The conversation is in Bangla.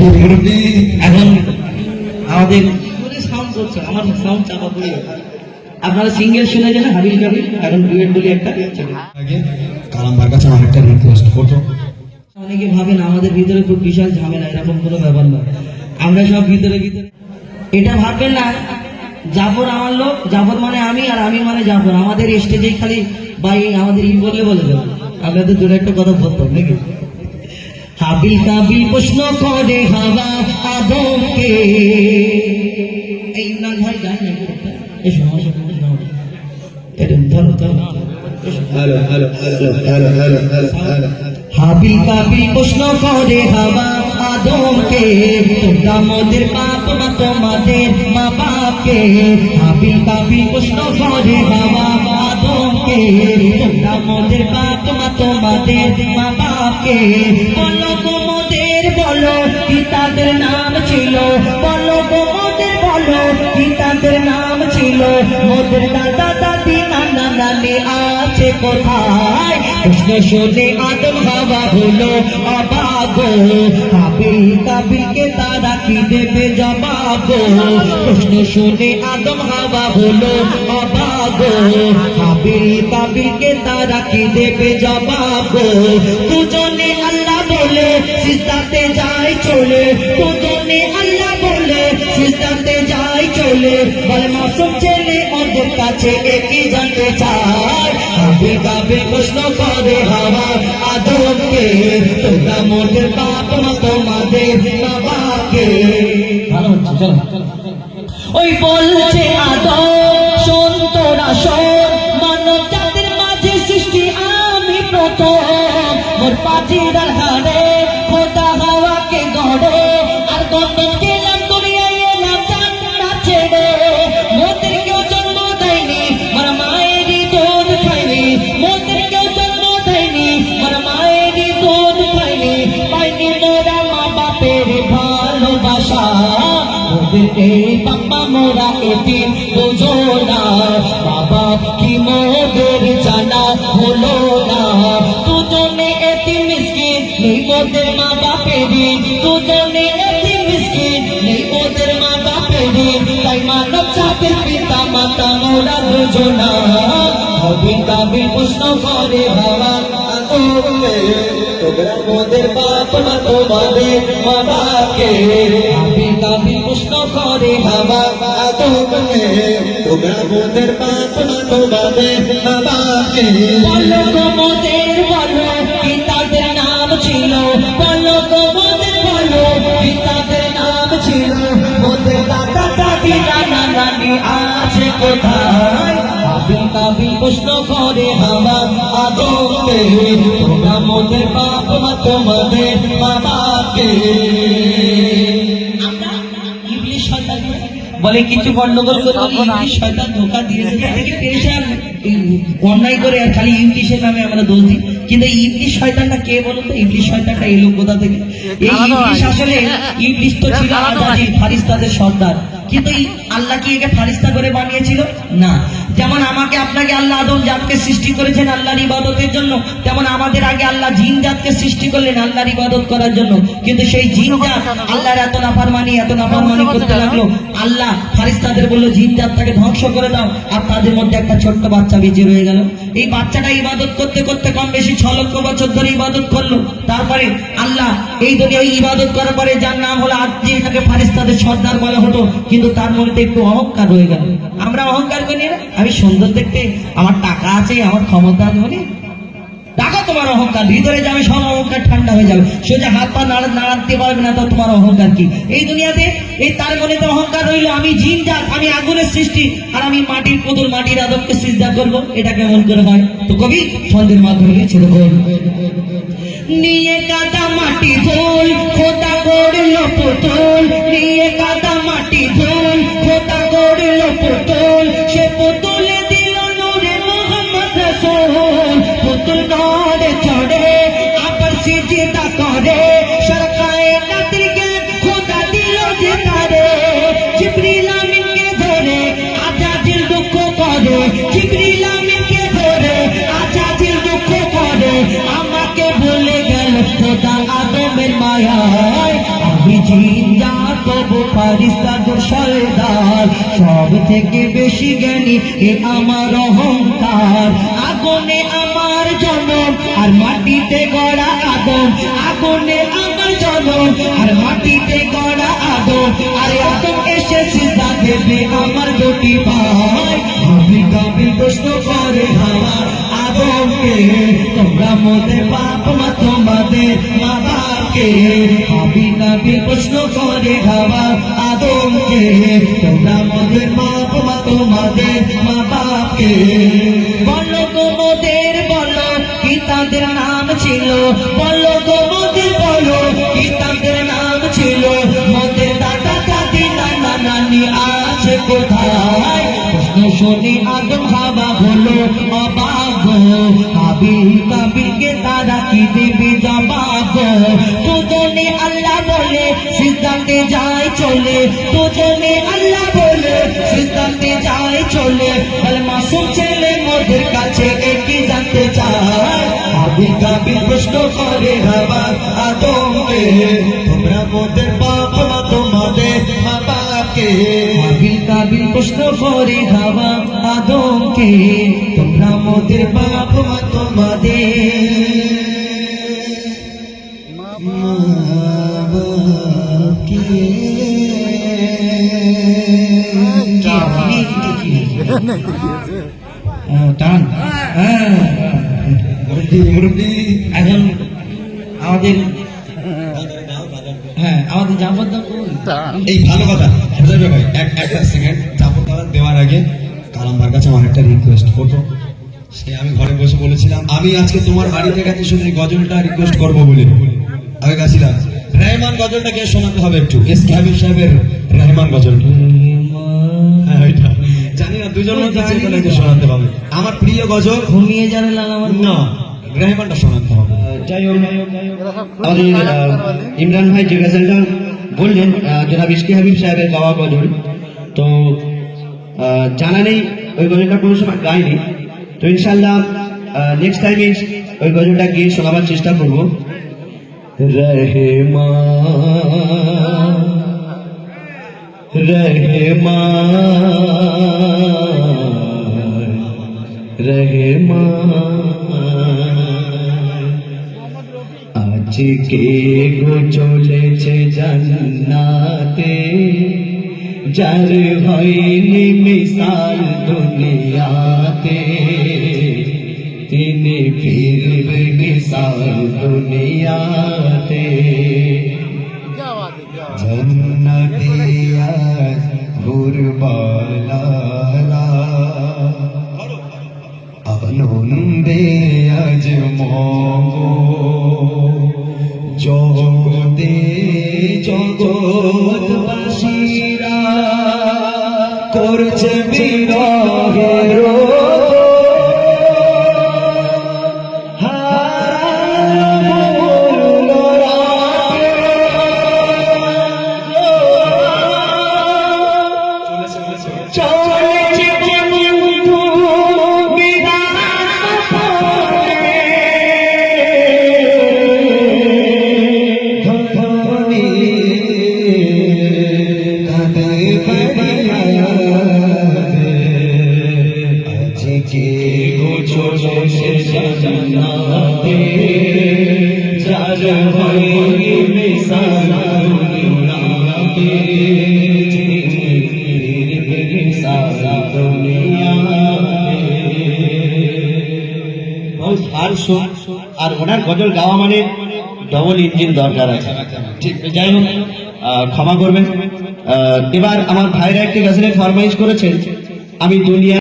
এখন আমাদের সাউন্ড করছে, আমার সাউন্ড চাপা পড়ে গেছে। আপনারা সিঙ্গেল শুনে যান হাবিল কাবিল, এখন ডুয়েট বলি একটা। কালামদার কাছে আমার একটা রিকোয়েস্ট করতো। অনেকে ভাবেন আমাদের ভিতরে খুব বিশাল ঝামেলা, এরকম কোনো ব্যাপার নয়। আমরা সব ভিতরে ভিতরে এটা ভাববেন না জাফর আমার লোক, জাফর মানে আমি, আর আমি মানে জাফর। আমাদের স্টেজেই খালি ভাই আমাদের বললে বলে দেবো। আপনাদের দূরে একটা কথা বলতাম নাকি, হাবিল কাবিল প্রশ্ন করে হাওয়া আদমকে। এই না ভাই গান নাই, এসো হাবিল কাবিল প্রশ্ন করে হাওয়া আদমকে, তোমরা মোদের বাপ মা তোমাদের মা বাপকে। হাবিল কাবিল প্রশ্ন করে হাওয়া আদমকে, তোমরা মোদের বাপ মা তোমাদের মা বাপকে। বলো গো মোদের বলো কি তাদের নাম ছিল, বলো গো মোদের বলো কি তাদের নাম ছিল। মোদের দাদা দাদি নানা নানি আছে কোথায়, প্রশ্ন শুনে আদম হাওয়া হলো অবাক। হাবিল কাবিলকে তারা কি দেবে জবাব, প্রশ্ন শুনে আদম হাওয়া হলো অবাক। হাবিল কাবিলকে তারা কি দেবে জবাব। দুজনে আল্লাহ বলে সিজদাতে যায় চলে, দুজনে আল্লাহ বলে সিজদাতে যায় চলে। বলে মাসুম ছেলে ওদের কাছে একই জানতে চায়। হাবিল কাবিল প্রশ্ন করে হাওয়া আদমকে, তোমরা মোদের বাপ মা তোমাদের বাবাকে। ভালো হচ্ছে, চলো। ওই বলছে আদম শোন তোরা শোন, মানব জাতির মাঝে সৃষ্টি আমি প্রথম। মোর পাজির হাড়ে খোদা হাওয়াকে গড়ে, আর গন্ধন গেলাম দুনিয়ায় এলাম জান্নাত ছেড়ে। মোদের কেউ জন্ম দেয়নি মোর মায়েরই দুধ খায়নি, মোদের কেউ জন্ম দেয়নি মোর মায়েরই দুধ খায়নি। পাইনি মোরা মা বাপের ভালোবাসা, মোদের এই বাবা মোরা এতিম বোঝো না। বাবা কি মোদের জানা হলো না, দুজনে এতিম মিসকিন নেই মোদের মা বাপেরই, দুজনে এতিম মিসকিন নেই মোদের মা বাপেরই। তাই মানব জাতির পিতা মাতা মোরা বুঝো না। হাবিল কাবিল প্রশ্ন করে হাওয়া আদমকে, তোমরা মোদের বাপ মা তোমাদের মা বাপকে। হাবিল কাবিল প্রশ্ন করে হাওয়া আদমকে, তোমরা মোদের বাপ মা তোমাদের মা বাপকে। বলো গো মোদের বলো কি তাদের নাম ছিল, বলো গো মোদের বলো কি তাদের নাম ছিল। মোদের দাদা দাদি নানা নানি আছে কোথায়। হাবিল কাবিল প্রশ্ন করে হাওয়া আদমকে, তোমরা মোদের বাপ মা তোমাদের মা বাপকে। বলে কিছু গন্ডগোল করে ইংলিশ শয়তান ধোকা দিয়েছে, অন্যায় করে আর খালি ইংলিশের নামে আমরা দোষ দিই। কিন্তু ইংলিশ শয়তানটা কে বলো তো, ইংলিশ শয়তানটা এলো কোথা থেকে? এই ইংলিশ আসলে ইংলিশ তো ছিল আজাজির ফারিস্তাদের সর্দার, কিন্তু আল্লাহ কি একে ফারিস্তা করে বানিয়েছিল না। যেমন আমাকে আপনাকে আল্লাহ আদম জাতকে সৃষ্টি করেছেন আল্লাহর ইবাদতের জন্য, তেমন আমাদের আগে আল্লাহ জিন জাতকে সৃষ্টি করলেন আল্লাহর ইবাদত করার জন্য। কিন্তু সেই জিন জাত আল্লাহর এত নাফরমানি করতে লাগলো, আল্লাহ ফারিস্তাদের বললো জিন জাতটাকে ধ্বংস করে দাও। আর তাদের মধ্যে একটা ছোট্ট বাচ্চা বেঁচে রয়ে গেল। এই বাচ্চাটা ইবাদত করতে করতে কম বেশি 6 লক্ষ বছর ধরে ইবাদত করলো। তারপরে আল্লাহ এই দুনিয়ায় ইবাদত করার পরে যার নাম হলো আজকে এটাকে ফারিস্তাদের সর্দার বলা হতো, কিন্তু তার মধ্যে একটু অহংকার রয়ে গেল। আমরা অহংকার করি না, আমি সুন্দর দেখতে, আমার টাকা আছে, আমার ক্ষমতা আছে, টাকা তোমার অহংকার, ভিতরে যাবে সব অহংকার ঠান্ডা হয়ে যাবে, সোজা হাত পা নাড়াতে পারবে না, তো তোমার অহংকার কি? এই দুনিয়াতে এই তার মনে তো অহংকার রইলো, আমি জিন জাত, আমি আগুনের সৃষ্টি, আর আমি মাটির পুতুল, মাটির আদমকে সিজদা করবো, এটা কেমন করে হয়? তো কবি ছন্দের মাধ্যমে ছিল নিয়ে কাদা মাটি ধুল খোদা করলো পুতুল, নিয়ে কাদা মাটি ধুল খোদা করলো পুতুল। সে পুতুলে দিল নূরে মোহাম্মদ রাসূল, পুতুল নড়ে চড়ে আবার সিজদা করে। সরকায়ে কাতির জ্ঞান খোদা দিল যে তারে, জিবরিল আমিনকে ধরে আজাজিল দুঃখ করে, জিবরিল আমিনকে ধরে আজাজিল দুঃখ করে। আমাকে ভুলে গেল খোদা আদমের মায়ায়, আমি জিন্দা তবু ফারিস্তাদের সরদার, সব থেকে বেশি জ্ঞানী এ আমার অহংকার। আগুনে আমার জনম আর মাটিতে গড়া আদম, আগুনে আমার জনম আর মাটিতে গড়া আদম, আর আদম এসে সিজদা দেবে আমার দুটি ভাই। হাবিল কাবিল প্রশ্ন করে হাওয়া আদমকে, তোমরা মোদের বাপ মা তোমাদের মা বাপকে। হাবিল কাবিল প্রশ্ন করে হাওয়া আদমকে, তোমরা মোদের বাপ মা তোমাদের মা বাপকে। বলো গো মোদের বলো কি তাদের নাম ছিল, বলো গো মোদের বলো কি তাদের নাম ছিল। মোদের দাদা দাদি নানা নানি আছে কোথায়? প্রশ্ন শুনি আদম হাওয়া হলো অবাক, হাবিল কাবিলকে তারা কি দেবে জবাব। দুজনে আল্লাহ বলে সিজদাতে যায় চলে, দুজনে আল্লাহ বলে সিজদাতে যায় চলে। বলে মাসুম ছেলে মোদের কাছে কি জানতে চায়? হাবিল কাবিল প্রশ্ন করে হাওয়া আদমকে, তোমরা মোদের বাপ মা তোমাদের মা বাপকে। হাবিল কাবিল প্রশ্ন করে হাওয়া আদমকে, তোমরা মোদের বাপ মা তোমাদের মা বাপকে। টান এখন আমাদের আমাদের জাফর দা এই ভালো কথা বুঝাবে ভাই। একটা সেকেন্ড, জাফর দাওয়াত দেওয়ার আগে কালামদার কাছে আমার একটা রিকোয়েস্ট করবো। সে আমি ঘরে বসে বলেছিলাম আমি আজকে তোমার বাড়িতে গেছে শুধু এই গজলটা রিকোয়েস্ট করবো বলে আমি গেছিলাম। রহমান গজলটাকে শোনাতে হবে একটু, এস কে হাবিব সাহেবের রহমান গজল। হ্যাঁ ওইটা জানি না, দুজন মধ্যে শোনাতে হবে। আমার প্রিয় গজল ঘুমিয়ে যাবে লাগাবার না, রহমানটা শোনাতে হবে। যাই হোক, আমাদের ইমরান ভাই যে গজলটা বললেন জনাব এস কে হাবিব সাহেবের গাওয়া গজল, তো জানা নেই ওই গজলটা কোনো সময় গাইনি, তো ইনশাল্লাহ নেক্সট টাইমে ওই গজলটা গিয়ে শোনাবার চেষ্টা করবো। রহমান রহমান রহমান আজকে গো চলেছে জান্নাতে, যার হয়নি মিসাল দুনিয়াতে, তিনি ফিরবে মিসাল দুনিয়াতে। জন্নতিয়া গুরবালারা আনন্দে আজ মগো, জগতে জগৎবাসীরা করছে বিরহের আর ওনার গজল গাওয়া মানে ডবল ইঞ্জিন দরকার আছে। ঠিক, যাই হোক ক্ষমা করবেন। এবার আমার ভাইরা একটি গজলের ফরমাইশ করেছেন, আমি দুনিয়া